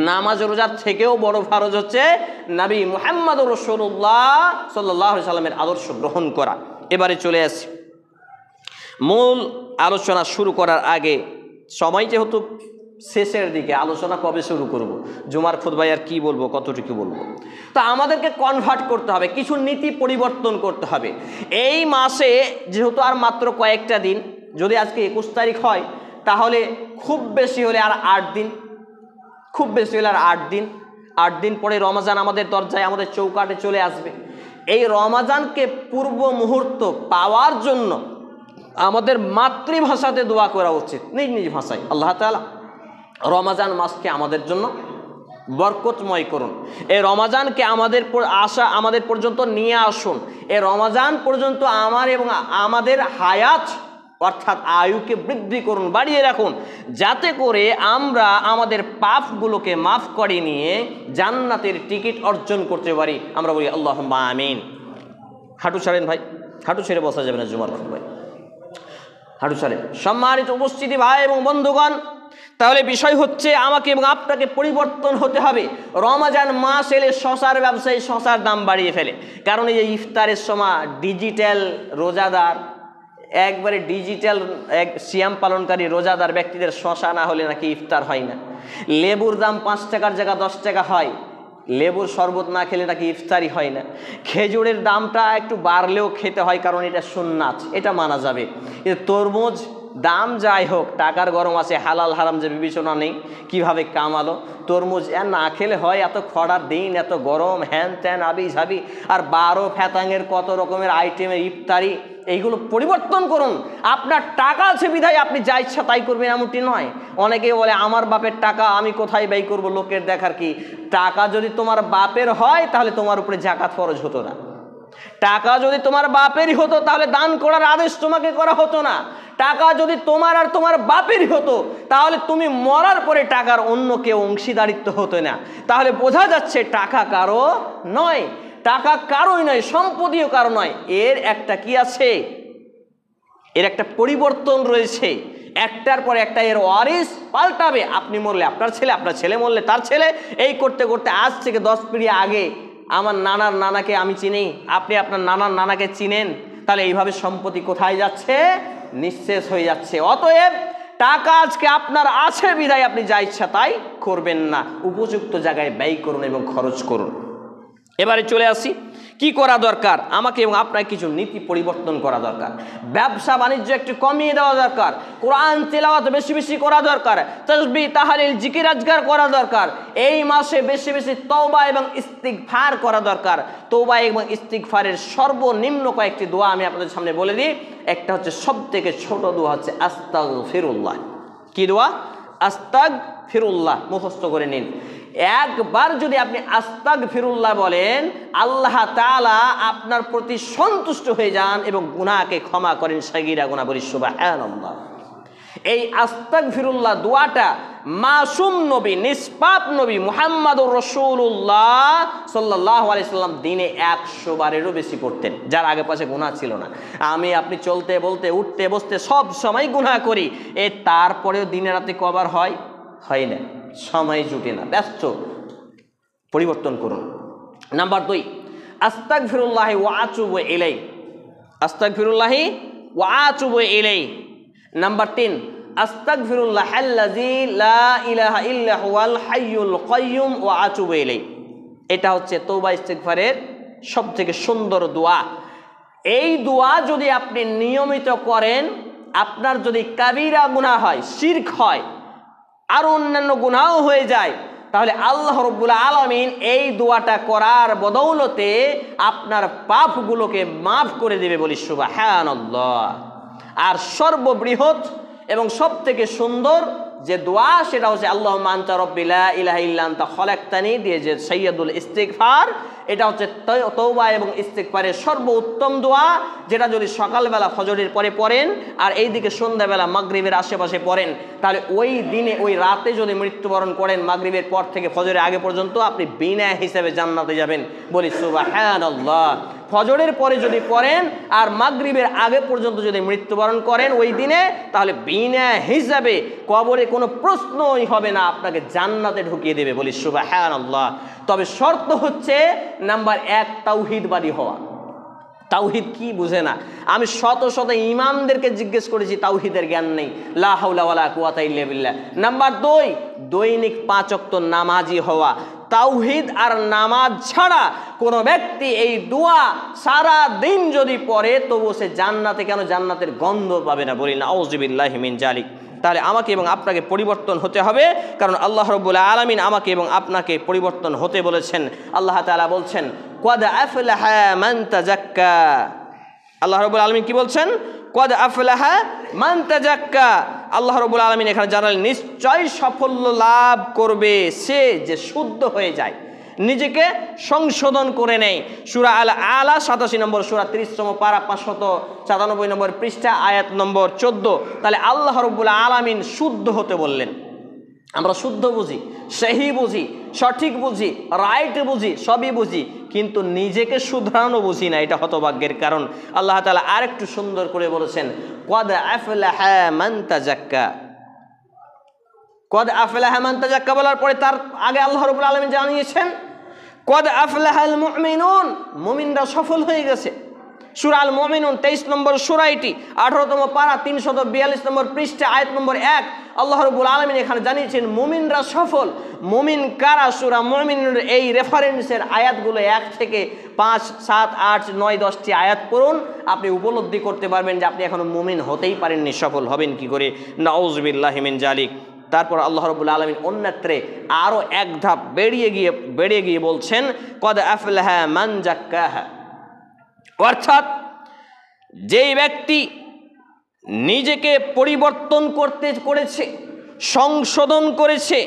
নামাজ রোজার থেকেও বড় ফরজ হচ্ছে নবী মুহাম্মদুর রাসূলুল্লাহ সাল্লাল্লাহু আলাইহি সাল্লামের আদর্শ গ্রহণ করা। এবারে চলে আসি মূল আলোচনা শুরু করার আগে, সময় যেহেতু শেষের দিকে, আলোচনা কবে শুরু করব, জুমার খুতবায় আর কি বলবো, কতটুকু বলবো, তা আমাদেরকে কনভার্ট করতে হবে, কিছু নীতি পরিবর্তন করতে হবে। এই মাসে যেহেতু আর মাত্র কয়েকটা দিন, যদি আজকে 21 তারিখ হয়, তাহলে খুব বেশি হলে আর 8 দিন, খুব বেশি হলে আর 8 দিন। 8 দিন পরে রমজান আমাদের দরজায়, আমাদের চৌকাটে চলে আসবে। এই রমজানকে পূর্ব মুহূর্ত পাওয়ার জন্য আমাদের মাতৃভাষাতে দোয়া করা উচিত, নিজ নিজ ভাষায়। আল্লাহ তাআলা রমজান মাসকে আমাদের জন্য বরকতময় করুন, এই রমজানকে আমাদের পর্যন্ত নিয়ে আসুন, এই রমজান পর্যন্ত আমার এবং আমাদের হায়াত অর্থাৎ আয়ুকে বৃদ্ধি করুন, বাড়িয়ে রাখুন, যাতে করে আমরা আমাদের পাপগুলোকে মাফ করে নিয়ে জান্নাতের টিকিট অর্জন করতে পারি। আমরা বলি আল্লাহুম্মা আমিন। হাঁটু ছাড়েন ভাই, হাঁটু ছেড়ে বসা যাবে না জুমার খুতবায়, হাঁটু ছাড়েন। সম্মানিত উপস্থিতি ভাই এবং বন্ধুগণ, তাহলে বিষয় হচ্ছে আমাকে এবং আপনাকে পরিবর্তন হতে হবে। রমজান মাস এলে শশার ব্যবসায়ী শশার দাম বাড়িয়ে ফেলে, কারণ এই যে ইফতারের সময় ডিজিটাল রোজাদার, একবারে ডিজিটাল সিয়াম পালনকারী রোজাদার ব্যক্তিদের শশা না হলে নাকি ইফতার হয় না। লেবুর দাম 5 টাকার জায়গা 10 টাকা হয়, লেবুর শরবত না খেলে নাকি ইফতারি হয় না। খেজুরের দামটা একটু বাড়লেও খেতে হয়, কারণ এটা সুন্নাত, এটা মানা যাবে। তরমুজ দাম যাই হোক, টাকার গরম আছে, হালাল হারাম যে বিবেচনা নেই, কিভাবে কামালো। তরমুজ না খেলে হয়, এত খরার দিন, এত গরম, হ্যান ত্যান আবি ঝাবি, আর 12 ফ্যাতাঙের কত রকমের আইটেমের ইফতারি। এইগুলো পরিবর্তন করুন। আপনার টাকা আছে বিধায় আপনি যা ইচ্ছা তাই করবেন এমনটি নয়। অনেকে বলে আমার বাপের টাকা আমি কোথায় ব্যয় করব, লোকের দেখার কি। টাকা যদি তোমার বাপের হয় তাহলে তোমার উপরে যাকাত ফরজ হতো না। টাকা যদি তোমার বাপেরই হতো তাহলে দান করার আদেশ তোমাকে করা হতো না। টাকা যদি তোমার আর তোমার বাপেরই হতো তাহলে তুমি মরার পরে টাকার অন্য কেউ অংশীদারিত্ব হতো না। তাহলে বোঝা যাচ্ছে টাকা কারো নয়, টাকা কারোই নয়, সম্পত্তিও কারো নয়। এর একটা কি আছে, এর একটা পরিবর্তন রয়েছে, একটার পর একটা এর ওয়ারিস পাল্টাবে। আপনি মরলে আপনার ছেলে, আপনার ছেলে মরলে তার ছেলে, এই করতে করতে আজ থেকে 10 পিঢ়ি আগে আমার নানার নানাকে আমি চিনি, আপনি আপনার নানার নানাকে চিনেন, তাহলে এইভাবে সম্পত্তি কোথায় যাচ্ছে, নিঃশেষ হয়ে যাচ্ছে। অতএব টাকা আজকে আপনার আছে বিধায় আপনি যা ইচ্ছা তাই করবেন না, উপযুক্ত জায়গায় ব্যয় করুন এবং খরচ করুন। এবারে চলে আসি কি করা দরকার, আমাকে এবং আপনাকে কিছু নীতি পরিবর্তন করা দরকার। ব্যবসা বাণিজ্য একটু কমিয়ে দেওয়া দরকার, কোরআন তেলাওয়াত বেশি বেশি করা দরকার, তাসবিহ তাহলিল জিকির আজকার করা দরকার। এই মাসে বেশি বেশি তওবা এবং ইস্তিগফার করা দরকার। তওবা এবং ইস্তিগফারের সর্বনিম্ন কয়েকটি দোয়া আমি আপনাদের সামনে বলে দিই। একটা হচ্ছে সবথেকে ছোট দোয়া হচ্ছে আস্তাগফিরুল্লাহ। কি দোয়া? আস্তাগফিরুল্লাহ, মুখস্থ করে নিন। একবার যদি আপনি আস্তাগফিরুল্লাহ বলেন, আল্লাহ তাআলা আপনার প্রতি সন্তুষ্ট হয়ে যান এবং গুনাহকে ক্ষমা করেন, সাগীরা গুনাহ বলি সুবহানাল্লাহ। এই আস্তাগফিরুল্লাহ দোয়াটা মাসুম নবী, নিষ্পাপ নবী মুহাম্মদুর রাসূলুল্লাহ সাল্লাল্লাহু আলাইহি সাল্লাম দিনে 100 বারেরও বেশি পড়তেন, যার আগে পাশে গুনাহ ছিল না। আমি আপনি চলতে বলতে উঠতে বসতে সব সময় গুনাহ করি, তারপরেও দিনে রাতে কবার হয়? হয় না, সময় জুটে না, ব্যস্ত। পরিবর্তন করুন। নাম্বার 2, আস্তাগফিরুল্লাহি ওয়া আতুবু ইলাইহি, আস্তাগফিরুল্লাহি ওয়া আতুবু ইলাইহি। নাম্বার 3, আস্তাগফিরুল্লাহাল্লাযী লা ইলাহা ইল্লা হুয়াল হাইয়ুল কাইয়্যুম ওয়া আতুবু ইলাইহি। এটা হচ্ছে তওবা ইস্তিগফারের সবথেকে সুন্দর দোয়া। এই দোয়া যদি আপনি নিয়মিত করেন, আপনার যদি কাবীরা গুনাহ হয়, শিরক হয়, আর অন্যান্য গুনাহও হয়ে যায়, তাহলে আল্লাহ রাব্বুল আলামিন এই দোয়াটা করার বদৌলতে আপনার পাপগুলোকে মাফ করে দেবে, বলি সুবহানাল্লাহ। আর সর্ববৃহৎ এবং সবথেকে সুন্দর যে দোয়া সেটা হচ্ছে আল্লাহুম্মা আনতা রাব্বি লা ইলাহা ইল্লা আনতা খলাকতানি দিয়ে যে সাইয়্যিদুল ইস্তিগফার। এটা হচ্ছে তওবা এবং ইস্তিগফারের সর্বোত্তম দোয়া, যেটা যদি সকালবেলা ফজরের পরে পড়েন আর এইদিকে সন্ধ্যাবেলা মাগরিবের আশেপাশে পড়েন, তাহলে ওই দিনে ওই রাতে যদি মৃত্যুবরণ করেন মাগরিবের পর থেকে ফজরের আগে পর্যন্ত আপনি বিনা হিসাবে জান্নাতে যাবেন, বলি সুবহানাল্লাহ। ফজরের পরে যদি পড়েন আর মাগরিবের আগে পর্যন্ত যদি মৃত্যুবরণ করেন ওই দিনে, তাহলে বিনা হিসাবে কবরে কোনো প্রশ্নই হবে না, আপনাকে জান্নাতে ঢুকিয়ে দেবে, বলি সুবহানাল্লাহ। তবে শর্ত হচ্ছে নাম্বার 1, তাওহীদবাদী হওয়া। তাওহীদ কি বুঝে না। আমি শত শত ইমামদেরকে জিজ্ঞেস করেছি, তাওহীদের জ্ঞান নেই, লা হাওলা ওয়ালা কুওয়াতা ইল্লা বিল্লাহ। নাম্বার 2, দৈনিক 5 ওয়াক্ত নামাজি হওয়া। তাওহীদ আর নামাজ ছাড়া কোনো ব্যক্তি এই দোয়া সারা দিন যদি পড়ে তবু সে জান্নাতে কেন জান্নাতের গন্ধ পাবে না, বলি নাউযুবিল্লাহি মিন জালিক। তাহলে আমাকে এবং আপনাকে পরিবর্তন হতে হবে, কারণ আল্লাহ রাব্বুল আলামিন আমাকে এবং আপনাকে পরিবর্তন হতে বলেছেন। আল্লাহ তাআলা বলছেন ক্বাদ আফলাহা মান তাযাক্কা। আল্লাহ রাব্বুল আলামিন কি বলছেন? ক্বাদ আফলাহা মান তাযাক্কা। আল্লাহ রাব্বুল আলামিন এখানে জানালেন নিশ্চয় সাফল্য লাভ করবে সে যে শুদ্ধ হয়ে যায়, নিজেকে সংশোধন করে নেয়। সূরা আল আলা 87 নম্বর সূরা 30তম পারা 597 নম্বর পৃষ্ঠা আয়াত নম্বর 14। তাহলে আল্লাহ রাব্বুল আলামিন শুদ্ধ হতে বললেন। আমরা শুদ্ধ বুঝি, সহি বুঝি, সঠিক বুঝি, রাইট বুঝি, সবই বুঝি, কিন্তু নিজেকে শুধরানো বুঝি না। এটা হতভাগ্যের কারণ। আল্লাহ তাআলা আরেকটু সুন্দর করে বলেছেন ক্বাদ আফলাহা মান তাযাক্কা। ক্বাদ আফলাহা মান তাযাক্কা বলার পরে তার আগে আল্লাহ রাব্বুল আলামিন জানিয়েছেন ক্বাদ আফলাহাল মুমিনুন, মুমিনরা সফল হয়ে গেছে। সূরা আল মুমিনুন 23 নম্বর সূরা, এটি 18তম পারা 342 নম্বর পৃষ্ঠা আয়াত নম্বর 1। আল্লাহ রাব্বুল আলামিন এখানে জানিয়েছেন মুমিনরা সফল। মুমিন কারা? সূরা মুমিনের এই রেফারেন্সের আয়াতগুলো 1 থেকে 5, 7, 8, 9, 10টি আয়াত পড়ুন, আপনি উপলব্ধি করতে পারবেন যে আপনি এখনো মুমিন হতেই পারেননি, সফল হবেন কি করে। নাউযুবিল্লাহি মিন জালিক। তারপর আল্লাহ রাব্বুল আলামিন অন্যত্রে আরো এক ধাপ বেড়ে গিয়ে বলছেন ক্বাদ আফলাহা মান যাক্কাহা। অর্থাৎ যেই ব্যক্তি নিজেকে পরিবর্তন করেছে, সংশোধন করেছে,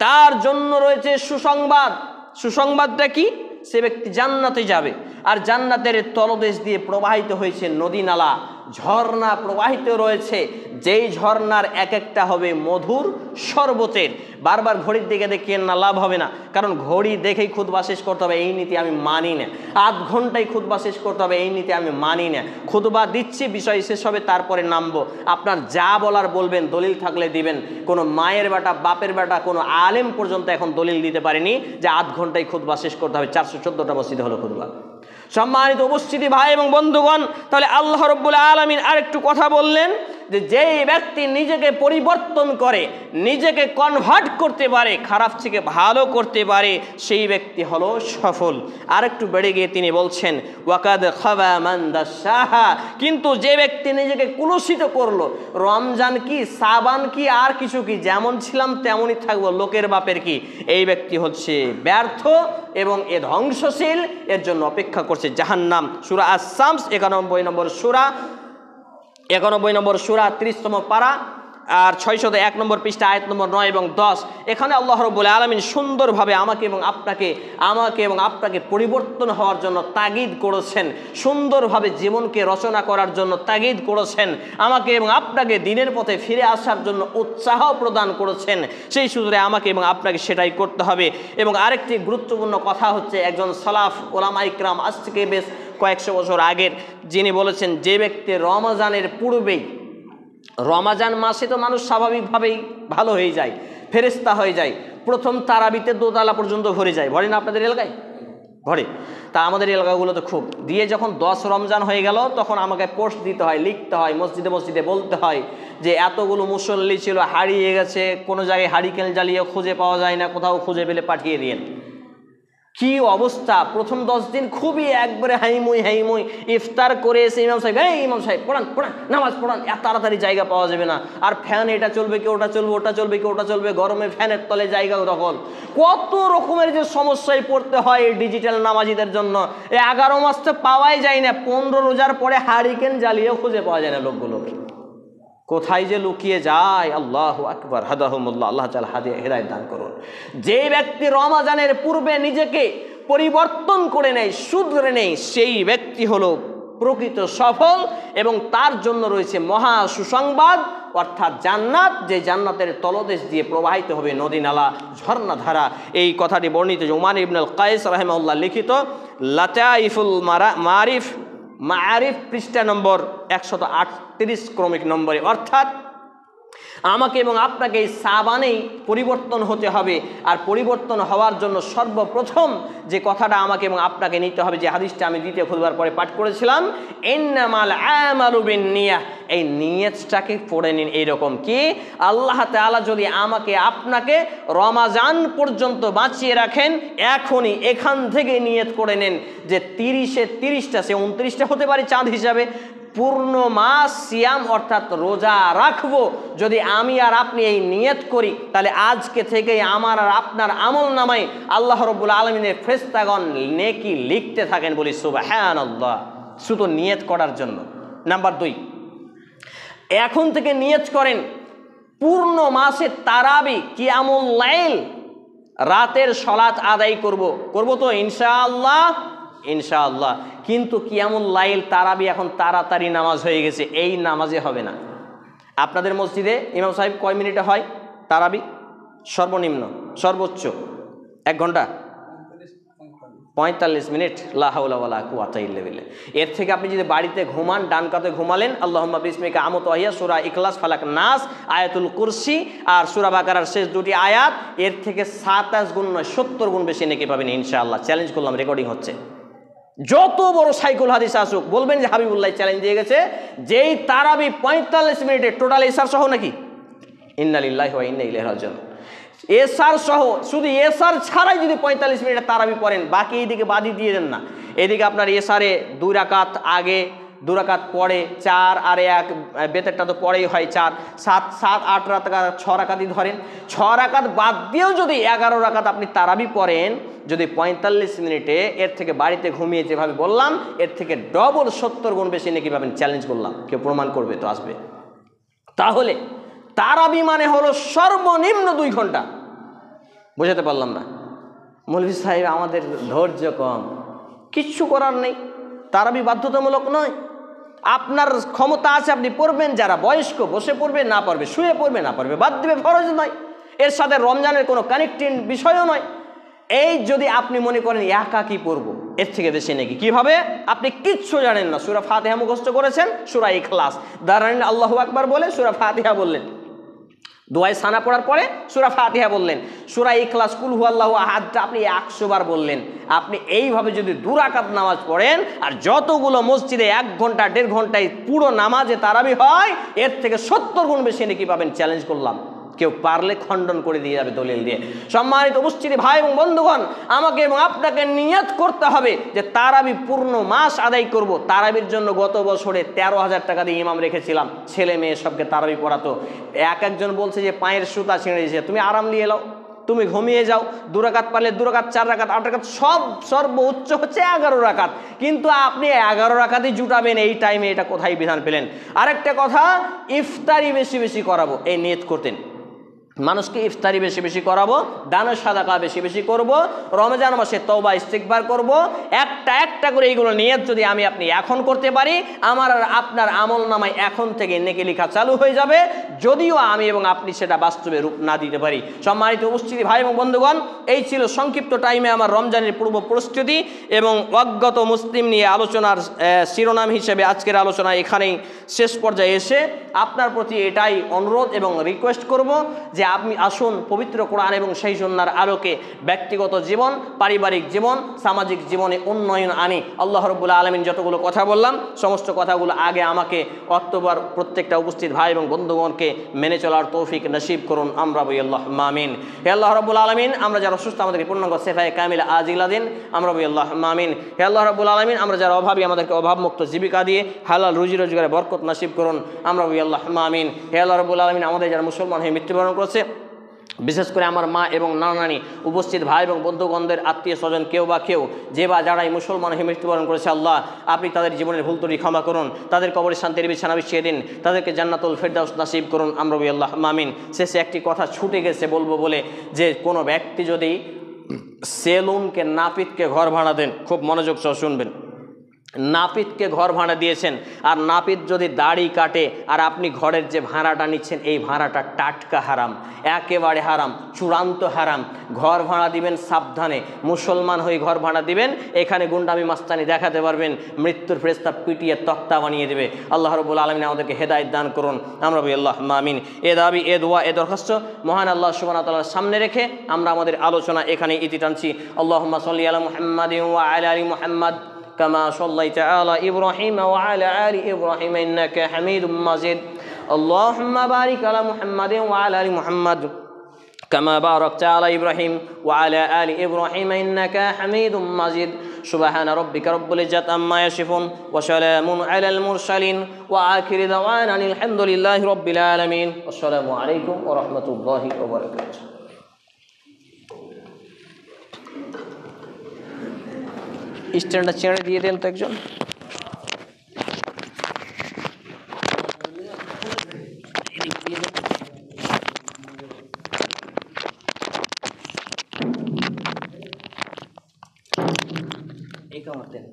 তার জন্য রয়েছে সুসংবাদ। সুসংবাদটা কি? সে ব্যক্তি জান্নাতে যাবে, আর জান্নাতের তলদেশ দিয়ে প্রবাহিত হয়েছে নদী নালা, ঝর্ণা প্রবাহিত রয়েছে, যেই ঝর্ণার এক একটা হবে মধুর শরবতের। বারবার ঘড়ির দিকে দেখিয়ে না, লাভ হবে না, কারণ ঘড়ি দেখেই খুতবা শেষ করতে হবে, এই নীতি আমি মানি না। আধ ঘন্টায় খুতবা শেষ করতে হবে, এই নীতি আমি মানি না। খুতবা দিচ্ছি, বিষয় শেষ হবে, তারপরে নামবো। আপনার যা বলার বলবেন, দলিল থাকলে দিবেন। কোনো মায়ের বেটা, বাপের বেটা, কোনো আলেম পর্যন্ত এখন দলিল দিতে পারেনি যে আধ ঘন্টায় খুতবা শেষ করতে হবে। 414টা মসজিদে হলো খুতবা। সম্মানিত উপস্থিতি ভাই এবং বন্ধুগণ, তাহলে আল্লাহ রাব্বুল আলামিন আরেকটু কথা বললেন যে যেই ব্যক্তি নিজেকে পরিবর্তন করে, নিজেকে কনভার্ট করতে পারে, খারাপ থেকে ভালো করতে পারে, সেই ব্যক্তি হলো সফল। আরেকটু বেড়ে গিয়ে তিনি বলছেন ওয়াকাদ খাবা মান দাসাহা। কিন্তু যে ব্যক্তি নিজেকে কুলুষিত করলো, রমজান কি, সাবান কি, আর কিছু কি, যেমন ছিলাম তেমনই থাকবো, লোকের বাপের কি, এই ব্যক্তি হচ্ছে ব্যর্থ এবং এ ধ্বংসশীল, এর জন্য অপেক্ষা করছে জাহান্নাম। সূরা আস-শামস 91 নম্বর সূরা 30তম পারা আর 601 নম্বর পৃষ্ঠা আয়াত নম্বর 9 এবং 10। এখানে আল্লাহ রাব্বুল আলামিন সুন্দরভাবে আমাকে এবং আপনাকে পরিবর্তন হওয়ার জন্য তাগিদ করেছেন, সুন্দরভাবে জীবনকে রচনা করার জন্য তাগিদ করেছেন, আমাকে এবং আপনাকে দিনের পথে ফিরে আসার জন্য উৎসাহ প্রদান করেছেন। সেই সূত্রে আমাকে এবং আপনাকে সেটাই করতে হবে। এবং আরেকটি গুরুত্বপূর্ণ কথা হচ্ছে, একজন সালাফ ওলামা ইকরাম, আজ থেকে বেশ কয়েকশো বছর আগের, যিনি বলেছেন যে ব্যক্তি রমজানের পূর্বেই, রমজান মাসে তো মানুষ স্বাভাবিকভাবেই ভালো হয়ে যায়, ফেরেশতা হয়ে যায়, প্রথম তারাবিতে দোতলা পর্যন্ত ভরে যায়, ভরে না আপনাদের এলাকায়? ভরে। তা আমাদের এলাকাগুলো তো খুব দিয়ে, যখন 10 রমজান হয়ে গেল তখন আমাকে পোস্ট দিতে হয়, লিখতে হয়, মসজিদে মসজিদে বলতে হয় যে এতগুলো মুসল্লি ছিল, হারিয়ে গেছে, কোনো জায়গায় হারিকেন জ্বালিয়ে খুঁজে পাওয়া যায় না, কোথাও খুঁজে পেলে পাঠিয়ে দিন। কি অবস্থা! প্রথম 10 দিন খুবই একবারে হাইমুই ইফতার করে এসে ইমাম সাহেব পড়ান নামাজ পড়ান, এত তাড়াতাড়ি জায়গা পাওয়া যাবে না, আর ফ্যান এটা চলবে কি ওটা চলবে, ওটা চলবে কি ওটা চলবে, গরমে ফ্যানের তলে জায়গা দখল, কত রকমের যে সমস্যায় পড়তে হয় এই ডিজিটাল নামাজিদের জন্য। এই 11 মাস তো পাওয়াই যায় না, 15 রোজার পরে হারিকেন জ্বালিয়েও খুঁজে পাওয়া যায় না লোকগুলোকে, কোথায় যে লুকিয়ে যায়। আল্লাহু আকবার, হাদাহুমুল্লাহ, আল্লাহ তাআলা হেদায়েত দান করুন। যে ব্যক্তি রমজানের পূর্বে নিজেকে পরিবর্তন করে নেয়, শুধরে নেয়, সেই ব্যক্তি হলো প্রকৃত সফল, এবং তার জন্য রয়েছে মহা সুসংবাদ, অর্থাৎ জান্নাত, যে জান্নাতের তলদেশ দিয়ে প্রবাহিত হবে নদী নালা, ঝর্ণা ধারা। এই কথাটি বর্ণিত উমার ইবনে আল কায়েস রাহিমাহুল্লাহ লিখিত লাতাইফুল মাআরিফ পৃষ্ঠা নম্বর 138 ক্রমিক নম্বরে। অর্থাৎ আমাকে এবং আপনাকে এই সাবানেই পরিবর্তন হতে হবে। আর পরিবর্তন হওয়ার জন্য সর্বপ্রথম যে কথাটা আমাকে এবং আপনাকে নিতে হবে, যে হাদিসটা আমি দ্বিতীয় খুতবার পরে পাঠ করেছিলাম, ইন্নামাল আমালু বিন্নিয়াহ, এই নিয়তটাকে পড়ে নিন। এইরকম কি, আল্লাহ তাআলা যদি আমাকে আপনাকে রমজান পর্যন্ত বাঁচিয়ে রাখেন, এখনই এখান থেকে নিয়ত করে নেন যে 30-এ 30টা, সে 29টা হতে পারে চাঁদ হিসাবে, পূর্ণ মাস সিয়াম অর্থাৎ রোজা রাখবো। যদি আমি আর আপনি এই নিয়ত করি তাহলে আজকে থেকেই আমার আর আপনার আমল নামায় আল্লাহ রাব্বুল আলামিনের ফেরেশতাগণ নেকি লিখতে থাকেন, বলি সুবহানাল্লাহ। শুধু নিয়ত করার জন্য। নাম্বার 2, এখন থেকে নিয়ত করেন পূর্ণ মাসে তারাবি কিয়ামুল লাইল রাতের সালাত আদায় করব তো ইনশাআল্লাহ, ইনশাআল্লাহ। কিন্তু কিয়ামুল লাইল তারাবি এখন তাড়াতাড়ি নামাজ হয়ে গেছে, এই নামাজে হবে না। আপনাদের মসজিদে ইমাম সাহেব কয় মিনিটে হয় তারাবি? সর্বনিম্ন, সর্বোচ্চ 1 ঘন্টা 45 মিনিট। লা হাওলা ওয়ালা কুওয়াতা ইল্লা বিল্লাহ। এর থেকে আপনি যদি বাড়িতে ঘুমান, ডান কাতে ঘুমালেন, আল্লাহুম্মা বিসমিকা আমুতু ওয়া হিয়া, সূরা ইখলাস, ফালাক, নাস, আয়াতুল কুরসি আর সূরা বাকারার শেষ 2টি আয়াত, এর থেকে 27 গুণ নয় 70 গুণ বেশি নেকি পাবেন ইনশাআল্লাহ। চ্যালেঞ্জ করলাম, রেকর্ডিং হচ্ছে। যত বড় সাইকুল হাদিস আসুক বলবেন যে হাবিবুল্লাহ চ্যালেঞ্জ দিয়ে গেছে, যেই তারাবি 45 মিনিটে টোটাল এসার সহ নাকি, ইন্না লিল্লাহি ওয়া ইন্না ইলাইহি রাজিউন, এসার সহ, শুধু এসার ছাড়াই যদি 45 মিনিটে তারাবি পড়েন, বাকি এইদিকে বাদি দিয়ে দেন না। এদিকে আপনার এসারে 2 রাকাত আগে, 2 রাকাত পরে, 4 আর 1 বেতেরটা তো পরেই হয় 4, 7, 8 রাকাত, 6 রাকাতই ধরেন। 6 রাকাত বাদ দিয়েও যদি 11 রাকাত আপনি তারাবি পড়েন, যদি 45 মিনিটে, এর থেকে বাড়িতে ঘুমিয়ে যেভাবে বললাম, এর থেকে ডবল 70 গুণ বেশি নাকি পাবেন। চ্যালেঞ্জ করলাম, কেউ প্রমাণ করবে তো আসবে। তাহলে তারাবি মানে হলো সর্বনিম্ন 2 ঘন্টা। বোঝাতে পারলাম না? মৌলভী সাহেব আমাদের ধৈর্য কম, কিচ্ছু করার নেই, তারাবি বাধ্যতামূলক নয়। আপনার ক্ষমতা আছে, আপনি পড়বেন। যারা বয়স্ক বসে পড়বে, না পারবে শুয়ে পড়বে, না পারবে বাদ দিবে, ফরজ নয়। এর সাথে রমজানের কোনো কানেক্টিং বিষয়ও নয়। এই যদি আপনি মনে করেন একাকি পড়ব, এর থেকে বেশি নাকি, কিভাবে? আপনি কিচ্ছু জানেন না, সূরা ফাতিহা মুখস্থ করেছেন, সূরা ইখলাস দাঁড়ান, আল্লাহু আকবার বলে সূরা ফাতিহা বললেন, দোয়ায় সানা পড়ার পরে সূরা ফাতিহা বললেন, সূরা ইখলাস, কুল হুয়াল্লাহু আহাদটা আপনি 100 বার বললেন। আপনি এইভাবে যদি 2 রাকাত নামাজ পড়েন, আর যতগুলো মসজিদে 1 ঘন্টা 1.5 ঘন্টায় পুরো নামাজে তারাবি হয়, এর থেকে 70 গুণ বেশি নাকি পাবেন। চ্যালেঞ্জ করলাম, কেউ পারলে খণ্ডন করে দিয়ে যাবে দলিল দিয়ে। সম্মানিত উপস্থিতি ভাই এবং বন্ধুগণ, আমাকে এবং আপনাকে নিয়ত করতে হবে যে তারাবি পূর্ণ মাস আদায় করব। তারাবির জন্য গত বছরে 13,000 টাকা দিয়ে ইমাম রেখেছিলাম, ছেলে মেয়ে সবকে তারাবি পড়াতো। একজন বলছে যে পায়ের সুতা ছিঁড়ে দিয়েছে, তুমি আরাম নিয়ে এলাও, তুমি ঘুমিয়ে যাও। 2 রাকাত পারলে 2 রাকাত, 4 রাকাত, 8 রাকাত, সব সর্বোচ্চ হচ্ছে 11 রাকাত। কিন্তু আপনি 11 রাকাতই জুটাবেন এই টাইমে, এটা কোথায় বিধান পেলেন? আরেকটা কথা, ইফতারি বেশি বেশি করাবো, এই নিয়ত করতেন। মানুষকে ইফতারি বেশি বেশি করাবো, দান সাদাকা বেশি বেশি করব, রমজান মাসে তওবা ইস্তিগফার করব। একটা একটা করে এইগুলো নিয়ত যদি আমি আপনি এখন করতে পারি, আমার আর আপনার আমল নামায় এখন থেকে নেকি লেখা চালু হয়ে যাবে, যদিও আমি এবং আপনি সেটা বাস্তবে রূপ না দিতে পারি। সম্মানিত উপস্থিতি ভাই এবং বন্ধুগণ, এই ছিল সংক্ষিপ্ত টাইমে আমার রমজানের পূর্ব প্রস্তুতি এবং অজ্ঞত মুসলিম নিয়ে আলোচনার শিরোনাম হিসেবে আজকের আলোচনা এখানেই শেষ পর্যায়ে এসে আপনার প্রতি এটাই অনুরোধ এবং রিকোয়েস্ট করব যে আপনি আসুন পবিত্র কোরআন এবং সেই সুন্নাহর আলোকে ব্যক্তিগত জীবন, পারিবারিক জীবন, সামাজিক জীবনে উন্নয়ন আনি। আল্লাহ রাব্বুল আলামিন যতগুলো কথা বললাম, সমস্ত কথাগুলো আগে আমাকে অক্টোবর প্রত্যেকটা উপস্থিত ভাই এবং বন্ধুগণকে মেনে চলার তৌফিক নসিব করুন, আমরা বলি আল্লাহুম্মা আমিন। হে আল্লাহ রাব্বুল আলামিন, আমরা যারা অসুস্থ আমাদেরকে পূর্ণাঙ্গ সেফায়ে কামিলা আজিলা দিন, আমরা বলি আল্লাহুম্মা আমিন। হে আল্লাহ রাব্বুল আলামিন, আমরা যারা অভাবী আমাদেরকে অভাবমুক্ত জীবিকা দিয়ে হালাল রুজি রোজগারে বরকত নসিব করুন, আমরা বলি আল্লাহুম্মা আমিন। হে আল্লাহ রাব্বুল আলামিন, আমাদের যারা মুসলমান হয়ে মৃত্যুবরণ করেছে, বিশেষ করে আমার মা এবং নানানি, উপস্থিত ভাই এবং বন্ধুগণদের আত্মীয় স্বজন কেউ বা কেউ যে বা যারাই মুসলমান হয়ে মৃত্যুবরণ করেছে, আল্লাহ আপনি তাদের জীবনের ভুল ত্রুটি ক্ষমা করুন, তাদের কবরে শান্তির বিছানা বিছিয়ে দিন, তাদেরকে জান্নাতুল ফেরদাউস নসিব করুন, আমরা বলি আল্লাহুম্মা আমিন। শেষে একটি কথা ছুটে গেছে বলবো বলে, যে কোনো ব্যক্তি যদি সেলুনকে নাপিতকে ঘর ভাড়া দেন, খুব মনোযোগ সহ শুনবেন, নাপিতকে ঘর ভাড়া দিয়েছেন, আর নাপিত যদি দাড়ি কাটে আর আপনি ঘরের যে ভাড়াটা নিচ্ছেন, এই ভাড়াটা টাটকা হারাম, একেবারে হারাম, চূড়ান্ত হারাম। ঘর ভাড়া দিবেন সাবধানে, মুসলমান হয়ে ঘর ভাড়া দিবেন, এখানে গুন্ডামি মাস্তানি দেখাতে পারবেন, মৃত্যুর ফেরেশতা পিটিয়ে তক্তা বানিয়ে দেবে। আল্লাহ রাব্বুল আলামিন আমাদেরকে হেদায়েত দান করুন, আমরা বলি আল্লাহুম্মা আমিন। এ দাবি, এ দোয়া, এ দরখাস্ত মহান আল্লাহ সুবহানাহু ওয়া তাআলার সামনে রেখে আমরা আমাদের আলোচনা এখানে ইতি টানছি। আল্লাহুম্মা সাল্লি আলা মুহাম্মাদিন ওয়া আলা আলি মুহাম্মাদ كما صليت على إبراهيم وعلى آل إبراهيم إنك حميد مجيد اللهم بارك على محمد وعلى آل محمد كما باركت على إبراهيم وعلى آل إبراهيم إنك حميد مجيد সুবহানা রাব্বিকা রব্বিল ইজ্জাতি আম্মা ইয়াসিফুন ওয়া সালামুন আলাল মুরসালিন ওয়া আখিরু দাওয়ানা আলহামদুলিল্লাহি রাব্বিল আলামিন। আসসালামু আলাইকুম ওয়া রাহমাতুল্লাহি ওয়া বারাকাতুহু। স্ট্যান্ডটা ছেড়ে দিয়ে দেন তো একজন। এই কামাতেন